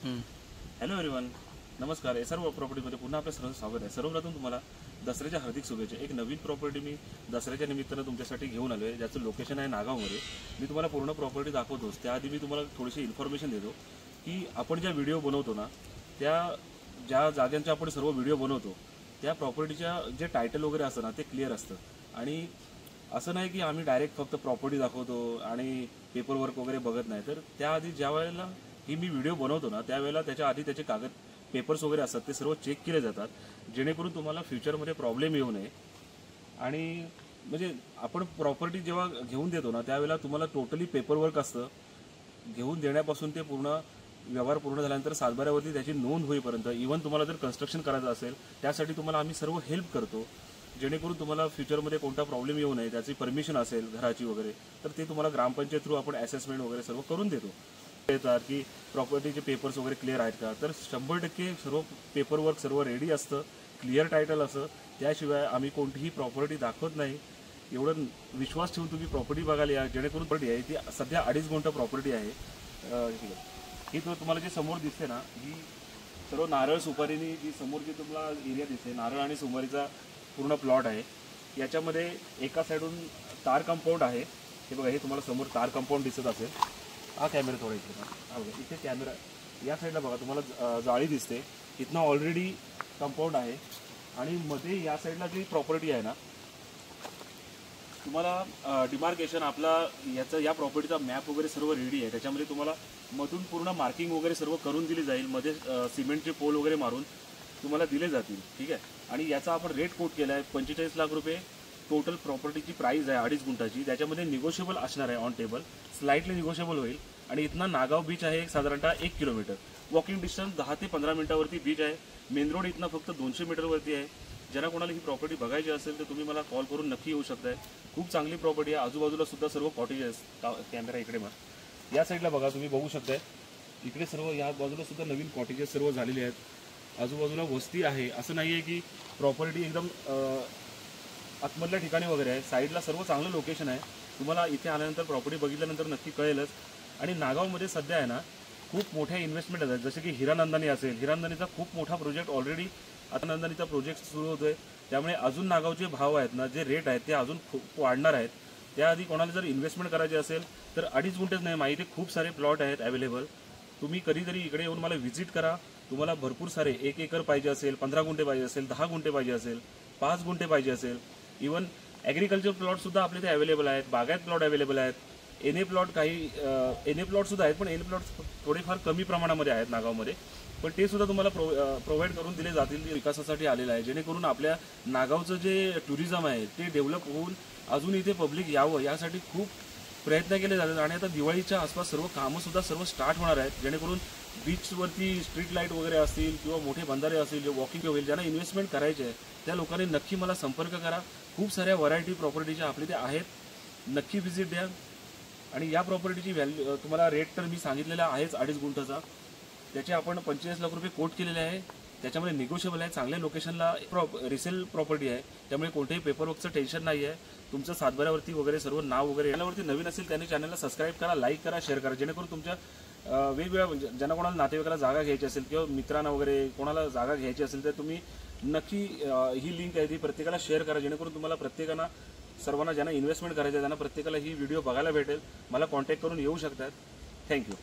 Hello everyone, नमस्कार. SR प्रॉपर्टीमध्ये पुन्हा आपलं सर्व स्वागत आहे. सर्वप्रथम तुम्हाला दसऱ्याच्या हार्दिक शुभेच्छा. एक नवीन प्रॉपर्टी मी दसऱ्याच्या निमित्तानं तुमच्यासाठी घेऊन आलो आहे, ज्याचं लोकेशन आहे नागावमध्ये. मी तुम्हाला पूर्ण प्रॉपर्टी दाखवतोच. त्याआधी मी तुम्हाला थोडीशी इन्फॉर्मेशन देतो की आपण ज्या व्हिडिओ बनवतो ना, त्या ज्या जागांचे आपण सर्व व्हिडिओ बनवतो त्या प्रॉपर्टीच्या जे टायटल वगैरे असतं ना ते क्लिअर असतं. आणि असं नाही की आम्ही डायरेक्ट फक्त प्रॉपर्टी दाखवतो आणि पेपर वर्क वगैरे बघत नाही. तर त्याआधी ज्या वेळेला ही मी व्हिडिओ बनवतो ना त्यावेळेला त्याच्या आधी त्याचे कागद पेपर्स वगैरे असतात ते सर्व चेक केले जातात, जेणेकरून तुम्हाला फ्युचरमध्ये प्रॉब्लेम येऊ नये. आणि म्हणजे आपण प्रॉपर्टी जेव्हा घेऊन देतो ना त्यावेळेला तुम्हाला टोटली पेपर वर्क असतं. घेऊन देण्यापासून ते पूर्ण व्यवहार पूर्ण झाल्यानंतर सातबाऱ्यावरती त्याची नोंद होईपर्यंत, इव्हन तुम्हाला जर कन्स्ट्रक्शन करायचं असेल त्यासाठी तुम्हाला आम्ही सर्व हेल्प करतो, जेणेकरून तुम्हाला फ्युचरमध्ये कोणता प्रॉब्लेम येऊ नये. त्याची परमिशन असेल घराची वगैरे तर ते तुम्हाला ग्रामपंचायत थ्रू आपण असेसमेंट वगैरे सर्व करून देतो. येतात की प्रॉपर्टीचे पेपर्स वगैरे क्लिअर आहेत का, तर 100% सर्व पेपरवर्क सर्व रेडी असतं, क्लिअर टायटल असं. त्याशिवाय आम्ही कोणतीही प्रॉपर्टी दाखवत नाही. एवढं विश्वास ठेवून तुम्ही प्रॉपर्टी बघायला या, जेणेकरून प्रॉपर्टी आहे ती सध्या 2.5 गुंठ प्रॉपर्टी आहे. ही तो तुम्हाला जे समोर दिसते ना, ही सर्व नारळ सुपारीनी जी समोर जी तुम्हाला एरिया दिसते, नारळ आणि सुपारीचा पूर्ण प्लॉट आहे. याच्यामध्ये एका साईडून तार कंपाऊंड आहे. हे बघा, हे तुम्हाला समोर तार कंपाऊंड दिसत असेल. हा कॅमेरा थोडा इथे हा बघा, इथे कॅमेरा या साईडला बघा तुम्हाला जाळी दिसते. इथनं ऑलरेडी कंपाऊंड आहे. आणि मध्ये या साईडला जी प्रॉपर्टी आहे ना, तुम्हाला डिमार्केशन आपला याचा या प्रॉपर्टीचा मॅप वगैरे सर्व रेडी आहे. त्याच्यामध्ये तुम्हाला मधून पूर्ण मार्किंग वगैरे सर्व करून दिली जाईल. मध्ये सिमेंटचे पोल वगैरे मारून तुम्हाला दिले जातील. ठीक आहे. आणि याचा आपण रेट कोट केला आहे 45 लाख रुपये. टोटल प्रॉपर्टीची प्राइस आहे 2.5 गुंठाची. त्याच्यामध्ये निगोशिएबल असणार आहे, ऑन टेबल स्लाइटली निगोशिएबल होईल. आणि इथनं नागाव बीच आहे साधारणतः 1 किलोमीटर. वॉकिंग डिस्टन्स 10 ते 15 मिनिटावरती बीच आहे. मेन रोड इथनं फक्त 200 मीटरवरती आहे. ज्यांना कोणाला ही प्रॉपर्टी बघायची असेल तर तुम्ही मला कॉल करून नक्की येऊ शकताय. खूप चांगली प्रॉपर्टी आहे. आजूबाजूला सुद्धा सर्व कॉटेजेस. कॅमेरा इकडे मग या साईडला बघा, तुम्ही बघू शकताय इकडे सर्व या बाजूला सुद्धा नवीन कॉटेजेस सर्व झालेले आहेत. आजूबाजूला वस्ती आहे. असं नाही आहे की प्रॉपर्टी एकदम आतमधल्या ठिकाणी वगैरे आहे. साईडला सर्व चांगलं लोकेशन आहे. तुम्हाला इथे आल्यानंतर प्रॉपर्टी बघितल्यानंतर नक्की कळेलच. आणि नागावमध्ये सध्या आहे ना खूप मोठ्या इन्व्हेस्टमेंट आहेत, जसे की हिरानंदानी असेल. हिरानंदानीचा खूप मोठा प्रोजेक्ट ऑलरेडी आता नंदानीचा प्रोजेक्ट सुरू होतोय. त्यामुळे अजून नागावचे भाव आहेत ना, जे रेट आहेत ते अजून खूप वाढणार आहेत. त्याआधी कोणाला जर इन्व्हेस्टमेंट करायची असेल तर 2.5 गुंठेच नाही, माहिती खूप सारे प्लॉट आहेत अवेलेबल. तुम्ही कधीतरी इकडे येऊन मला व्हिजिट करा. तुम्हाला भरपूर सारे 1 एकर पाहिजे असेल, 15 गुंठे पाहिजे असेल, 10 गुंठे पाहिजे असेल, 5 गुंठे पाहिजे असेल. इवन ॲग्रिकल्चर प्लॉटसुद्धा आपले ते अवेलेबल आहेत. बागायत प्लॉट अवेलेबल आहेत. एनए प्लॉट काही एनए प्लॉटसुद्धा आहेत, पण एनए प्लॉट थोडेफार कमी प्रमाणामध्ये आहेत नागावमध्ये. पण ते सुद्धा तुम्हाला प्रोव्हाइड करून दिले जातील. विकासासाठी आलेलं आहे, जेणेकरून आपल्या नागावचं जे टुरिझम आहे ते डेव्हलप होऊन अजून इथे पब्लिक यावं यासाठी खूप प्रयत्न केले जातात. आणि आता दिवाळीच्या आसपास सर्व कामंसुद्धा सर्व स्टार्ट होणार आहेत, जेणेकरून बीचवरती स्ट्रीट लाईट वगैरे असतील किंवा मोठे बंधारे असतील, जे वॉकिंग होईल, ज्यांना इन्व्हेस्टमेंट करायचे आहे त्या लोकांनी नक्की मला संपर्क करा. खूप साऱ्या व्हरायटी प्रॉपर्टीच्या आपले ते आहेत. नक्की व्हिजिट द्या. आणि या प्रॉपर्टीची व्हॅल्यू तुम्हाला रेट तर मी सांगितलेला आहेच 2.5 गुंठाचा. त्याचे आपण 45 लाख रुपये कोट केलेले आहे. त्याच्यामध्ये निगोशिएबल आहे. चांगल्या लोकेशनला रिसेल प्रॉपर्टी आहे, त्यामुळे कोणत्याही पेपरवर्कचं टेन्शन नाही आहे. तुमचं सातबाऱ्यावरती वगैरे सर्व नाव वगैरे याच्यावरती नवीन असेल त्यांनी चॅनलला सबस्क्राईब करा, लाईक करा, शेअर करा, जेणेकरून तुमच्या वेगवेगळ्या ज्यांना कोणाला नातेवाईकाला जागा घ्यायची असेल किंवा मित्रांना वगैरे कोणाला जागा घ्यायची असेल तर तुम्ही नक्की ही लिंक आहे ती प्रत्येकाला शेअर करा, जेणेकरून तुम्हाला प्रत्येकांना सर्वांना ज्यांना इन्व्हेस्टमेंट करायचं आहे त्यांना प्रत्येकाला ही व्हिडिओ बघायला भेटेल. मला कॉन्टॅक्ट करून येऊ शकतात. थँक्यू.